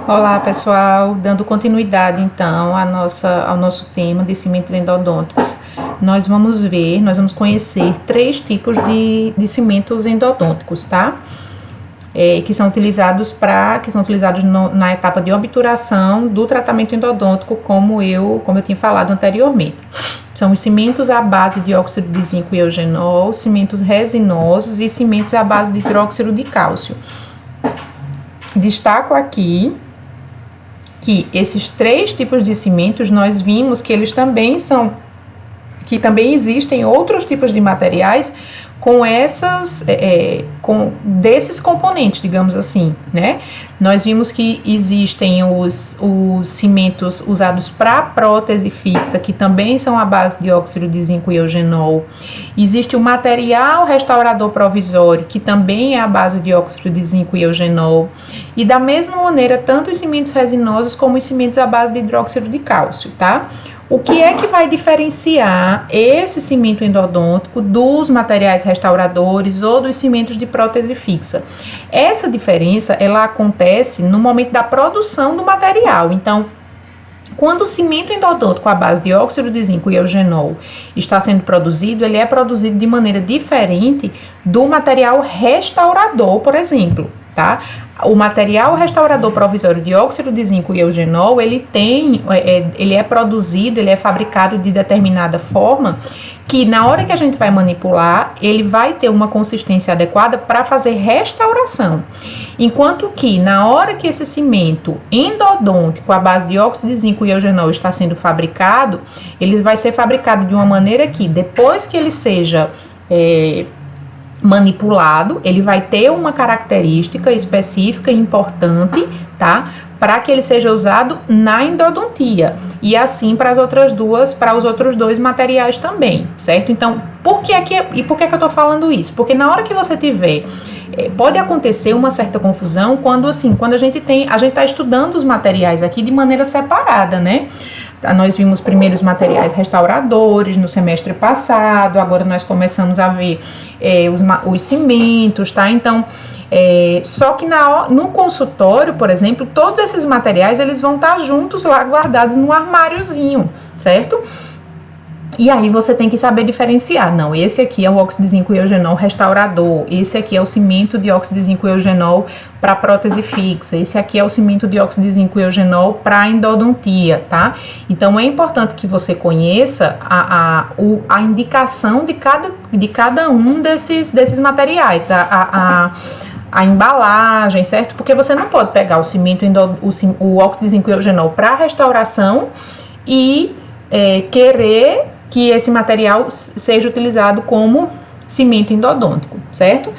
Olá pessoal, dando continuidade então ao nosso tema de cimentos endodônticos, nós vamos conhecer três tipos de cimentos endodônticos, tá? Que são utilizados na etapa de obturação do tratamento endodôntico, como eu tinha falado anteriormente. São os cimentos à base de óxido de zinco e eugenol, cimentos resinosos e cimentos à base de hidróxido de cálcio. Destaco aqui que esses três tipos de cimentos, nós vimos que eles também também existem outros tipos de materiais com desses componentes, digamos assim, né? Nós vimos que existem os cimentos usados para prótese fixa, que também são à base de óxido de zinco e eugenol. Existe o material restaurador provisório, que também é à base de óxido de zinco e eugenol. E da mesma maneira, tanto os cimentos resinosos como os cimentos à base de hidróxido de cálcio, tá? O que é que vai diferenciar esse cimento endodôntico dos materiais restauradores ou dos cimentos de prótese fixa? Essa diferença, ela acontece no momento da produção do material. Então, quando o cimento endodôntico à base de óxido de zinco e eugenol está sendo produzido, ele é produzido de maneira diferente do material restaurador, por exemplo, tá? O material restaurador provisório de óxido de zinco e eugenol, ele é produzido, ele é fabricado de determinada forma que na hora que a gente vai manipular, ele vai ter uma consistência adequada para fazer restauração. Enquanto que na hora que esse cimento endodôntico à base de óxido de zinco e eugenol está sendo fabricado, ele vai ser fabricado de uma maneira que depois que ele seja manipulado, ele vai ter uma característica específica e importante, tá? Para que ele seja usado na endodontia. E assim para os outros dois materiais também, certo? Então, por que eu tô falando isso? Porque na hora que você tiver, pode acontecer uma certa confusão quando a gente está estudando os materiais aqui de maneira separada, né? Nós vimos primeiro os materiais restauradores no semestre passado, agora nós começamos a ver os cimentos, tá? Então, só que no consultório, por exemplo, todos esses materiais, eles vão estar juntos lá, guardados num armáriozinho, certo? E aí você tem que saber diferenciar. Não, esse aqui é o óxido de zinco e eugenol restaurador, esse aqui é o cimento de óxido de zinco e eugenol para prótese fixa, esse aqui é o cimento de óxido de zinco e eugenol para endodontia, tá? Então é importante que você conheça a indicação de cada um desses materiais, a embalagem, certo? Porque você não pode pegar o óxido de zinco e eugenol para restauração e querer que esse material seja utilizado como cimento endodôntico, certo?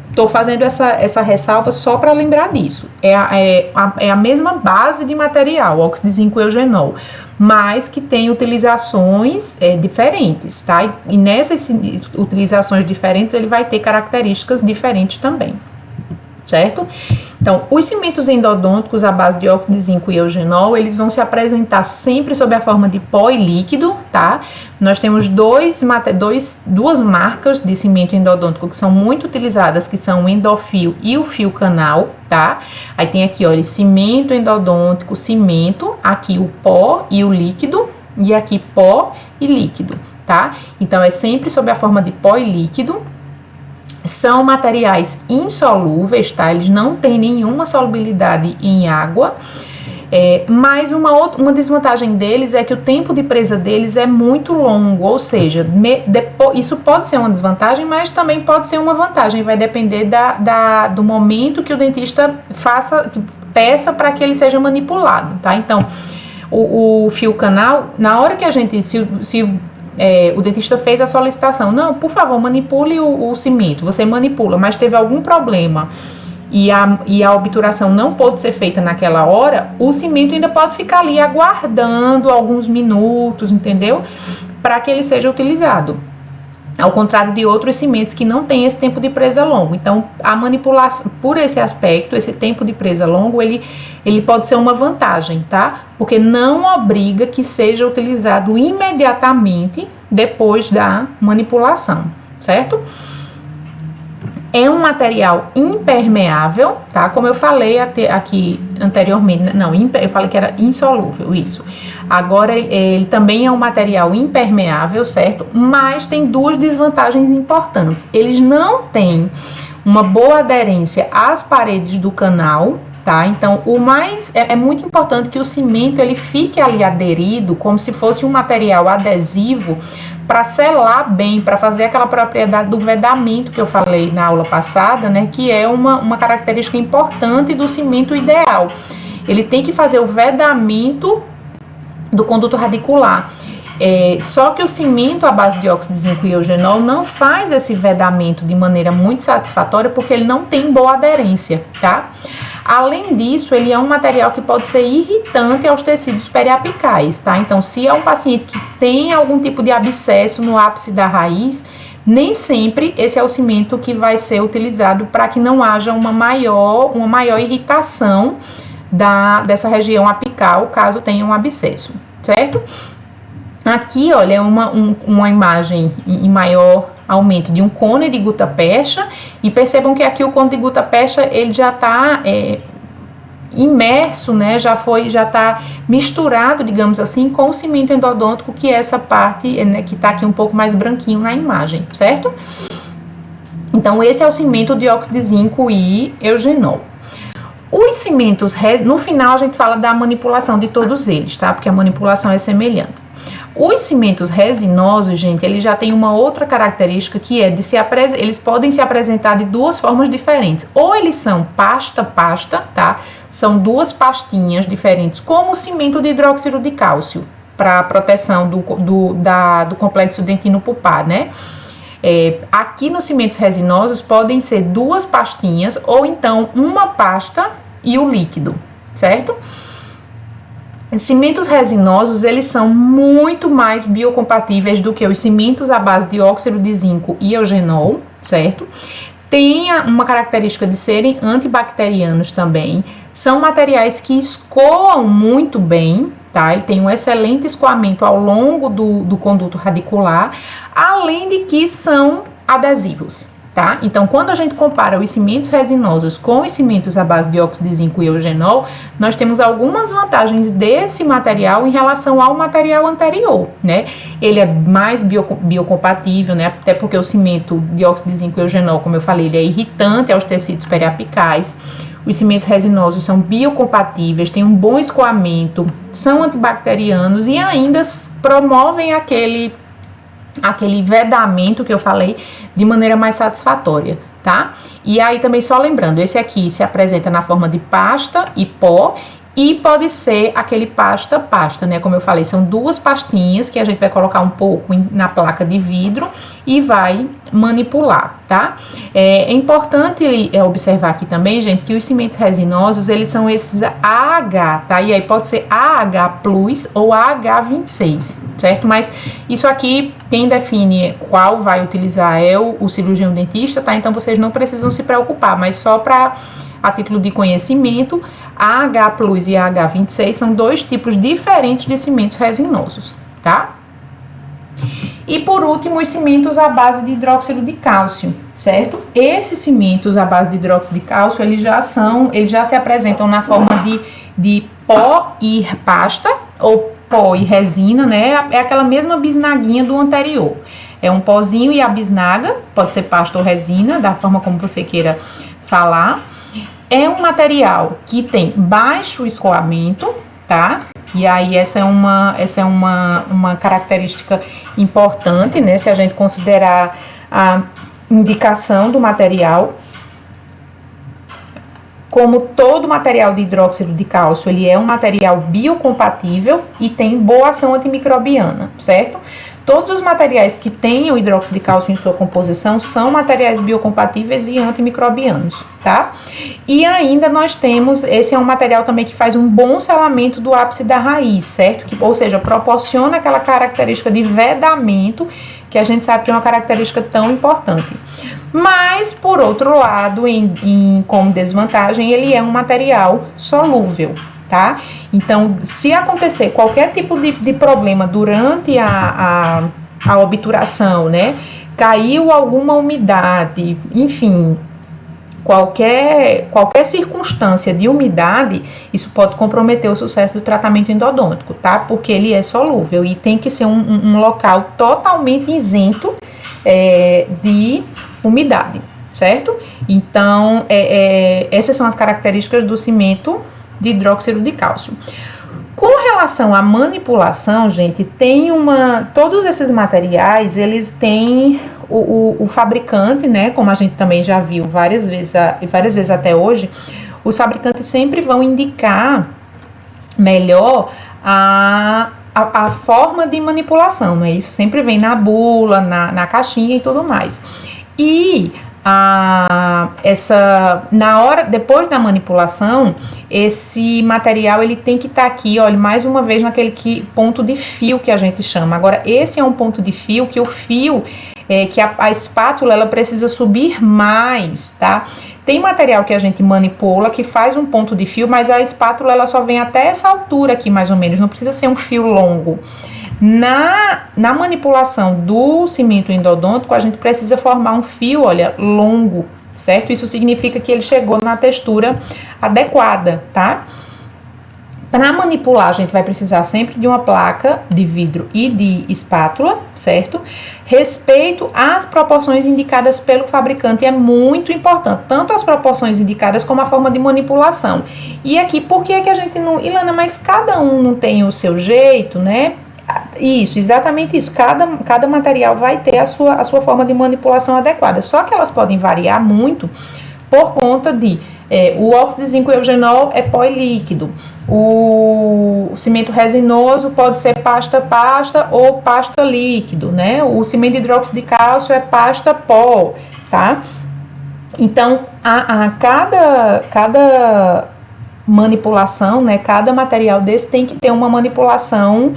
Estou fazendo essa ressalva só para lembrar disso. É a mesma base de material, óxido de zinco e eugenol, mas que tem utilizações diferentes, tá? E nessas utilizações diferentes, ele vai ter características diferentes também, certo? Então, os cimentos endodônticos à base de óxido de zinco e eugenol, eles vão se apresentar sempre sob a forma de pó e líquido, tá? Nós temos duas marcas de cimento endodôntico que são muito utilizadas, que são o Endofil e o Fio Canal, tá? Aí tem aqui, olha, cimento endodôntico, cimento, aqui o pó e o líquido, e aqui pó e líquido, tá? Então, é sempre sob a forma de pó e líquido. São materiais insolúveis, tá? Eles não têm nenhuma solubilidade em água, mas uma desvantagem deles é que o tempo de presa deles é muito longo, ou seja, isso pode ser uma desvantagem, mas também pode ser uma vantagem, vai depender do momento que o dentista peça para que ele seja manipulado, tá? Então, o fio canal, na hora que a gente, o dentista fez a solicitação, não, por favor, manipule o cimento, você manipula, mas teve algum problema e a obturação não pôde ser feita naquela hora, o cimento ainda pode ficar ali aguardando alguns minutos, entendeu? Para que ele seja utilizado. Ao contrário de outros cimentos que não têm esse tempo de presa longo. Então, a manipulação, por esse aspecto, esse tempo de presa longo, ele pode ser uma vantagem, tá? Porque não obriga que seja utilizado imediatamente depois da manipulação, certo? É um material impermeável, tá? Como eu falei aqui anteriormente, não, eu falei que era insolúvel, isso. Agora, ele também é um material impermeável, certo? Mas tem duas desvantagens importantes. Eles não têm uma boa aderência às paredes do canal, tá? Então, é muito importante que o cimento ele fique ali aderido, como se fosse um material adesivo, para selar bem, para fazer aquela propriedade do vedamento que eu falei na aula passada, né? Que é uma característica importante do cimento ideal. Ele tem que fazer o vedamento do conduto radicular. Só que o cimento à base de óxido de zinco e eugenol não faz esse vedamento de maneira muito satisfatória porque ele não tem boa aderência, tá? Além disso, ele é um material que pode ser irritante aos tecidos periapicais, tá? Então, se é um paciente que tem algum tipo de abscesso no ápice da raiz, nem sempre esse é o cimento que vai ser utilizado para que não haja uma maior irritação dessa região apical, caso tenha um abscesso, certo? Aqui, olha, é uma imagem em maior aumento de um cone de gutta-percha, e percebam que aqui o cone de gutta-percha ele já está imerso, né, já está misturado, digamos assim, com o cimento endodôntico, que é essa parte, né, que está aqui um pouco mais branquinho na imagem, certo? Então, esse é o cimento de óxido de zinco e eugenol. Os cimentos, no final a gente fala da manipulação de todos eles, tá? Porque a manipulação é semelhante. Os cimentos resinosos, gente, eles já têm uma outra característica que é eles podem se apresentar de duas formas diferentes. Ou eles são pasta-pasta, tá? São duas pastinhas diferentes, como o cimento de hidróxido de cálcio, para proteção do complexo dentino-pulpar, né? Aqui nos cimentos resinosos podem ser duas pastinhas ou então uma pasta e o líquido, certo? Cimentos resinosos, eles são muito mais biocompatíveis do que os cimentos à base de óxido de zinco e eugenol, certo? Tem uma característica de serem antibacterianos também. São materiais que escoam muito bem, tá? Ele tem um excelente escoamento ao longo do conduto radicular, além de que são adesivos, tá? Então, quando a gente compara os cimentos resinosos com os cimentos à base de óxido de zinco e eugenol, nós temos algumas vantagens desse material em relação ao material anterior, né? Ele é mais biocompatível, né? Até porque o cimento de óxido de zinco e eugenol, como eu falei, ele é irritante aos tecidos periapicais. Os cimentos resinosos são biocompatíveis, têm um bom escoamento, são antibacterianos e ainda promovem aquele vedamento que eu falei de maneira mais satisfatória, tá? E aí também só lembrando, esse aqui se apresenta na forma de pasta e pó e pode ser aquele pasta-pasta, né? Como eu falei, são duas pastinhas que a gente vai colocar um pouco na placa de vidro e vai manipular, tá? É importante observar aqui também, gente, que os cimentos resinosos, eles são esses AH, tá? E aí pode ser AH Plus ou AH26, certo? Mas isso aqui, quem define qual vai utilizar é o cirurgião dentista, tá? Então vocês não precisam se preocupar, mas só a título de conhecimento, AH Plus e AH26 são dois tipos diferentes de cimentos resinosos, tá? E por último, os cimentos à base de hidróxido de cálcio, certo? Esses cimentos à base de hidróxido de cálcio, eles já se apresentam na forma de pó e pasta, ou pó e resina, né? É aquela mesma bisnaguinha do anterior. É um pozinho e a bisnaga, pode ser pasta ou resina, da forma como você queira falar. É um material que tem baixo escoamento, tá? E aí essa é uma característica importante, né? Se a gente considerar a indicação do material. Como todo material de hidróxido de cálcio, ele é um material biocompatível e tem boa ação antimicrobiana, certo? Todos os materiais que têm o hidróxido de cálcio em sua composição são materiais biocompatíveis e antimicrobianos, tá? E ainda nós temos, esse é um material também que faz um bom selamento do ápice da raiz, certo? Ou seja, proporciona aquela característica de vedamento, que a gente sabe que é uma característica tão importante. Mas, por outro lado, como desvantagem, ele é um material solúvel, tá? Então, se acontecer qualquer tipo de problema durante a obturação, né? Caiu alguma umidade, enfim, qualquer circunstância de umidade, isso pode comprometer o sucesso do tratamento endodôntico, tá? Porque ele é solúvel e tem que ser um local totalmente isento de umidade, certo? Então, essas são as características do cimento de hidróxido de cálcio. Com relação à manipulação, gente, todos esses materiais, eles têm o fabricante, né, como a gente também já viu várias vezes até hoje, os fabricantes sempre vão indicar melhor a forma de manipulação, não é isso? Sempre vem na bula, na caixinha e tudo mais. E depois da manipulação, esse material ele tem que estar aqui, olha, mais uma vez naquele ponto de fio que a gente chama. Agora, esse é um ponto de fio que o fio, que a espátula, ela precisa subir mais, tá? Tem material que a gente manipula, que faz um ponto de fio, mas a espátula, ela só vem até essa altura aqui, mais ou menos, não precisa ser um fio longo. Na manipulação do cimento endodôntico, a gente precisa formar um fio, olha, longo, certo? Isso significa que ele chegou na textura adequada, tá? Para manipular, a gente vai precisar sempre de uma placa de vidro e de espátula, certo? Respeito às proporções indicadas pelo fabricante é muito importante, tanto as proporções indicadas como a forma de manipulação. E aqui, por que a gente não... Ilana, mas cada um não tem o seu jeito, né? Isso, exatamente isso. Cada material vai ter a sua forma de manipulação adequada. Só que elas podem variar muito por conta de... o óxido de zinco eugenol é pó e líquido. O cimento resinoso pode ser pasta ou pasta líquido, né? O cimento de hidróxido de cálcio é pasta pó, tá? Então, cada manipulação, né? Cada material desse tem que ter uma manipulação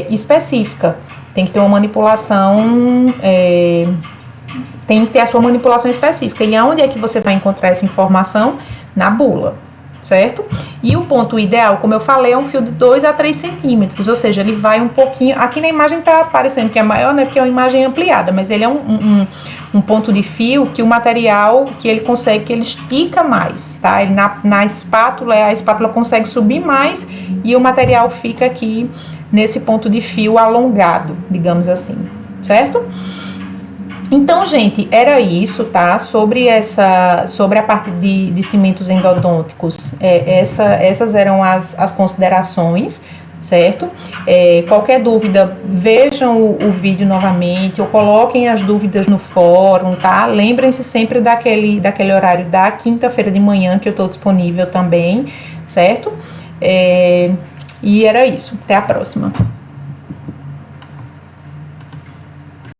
específica. Tem que ter uma manipulação... tem que ter a sua manipulação específica. E aonde é que você vai encontrar essa informação? Na bula, certo? E o ponto ideal, como eu falei, é um fio de 2 a 3 centímetros, ou seja, ele vai um pouquinho... Aqui na imagem tá parecendo que é maior, né? Porque é uma imagem ampliada, mas ele é um ponto de fio que o material, que ele consegue, que ele estica mais, tá? Ele na espátula, a espátula consegue subir mais e o material fica aqui nesse ponto de fio alongado, digamos assim, certo? Então, gente, era isso, tá? Sobre a parte de cimentos endodônticos, essas eram as considerações, certo? Qualquer dúvida, vejam o vídeo novamente ou coloquem as dúvidas no fórum, tá? Lembrem-se sempre daquele horário da quinta-feira de manhã que eu tô disponível também, certo? E era isso. Até a próxima.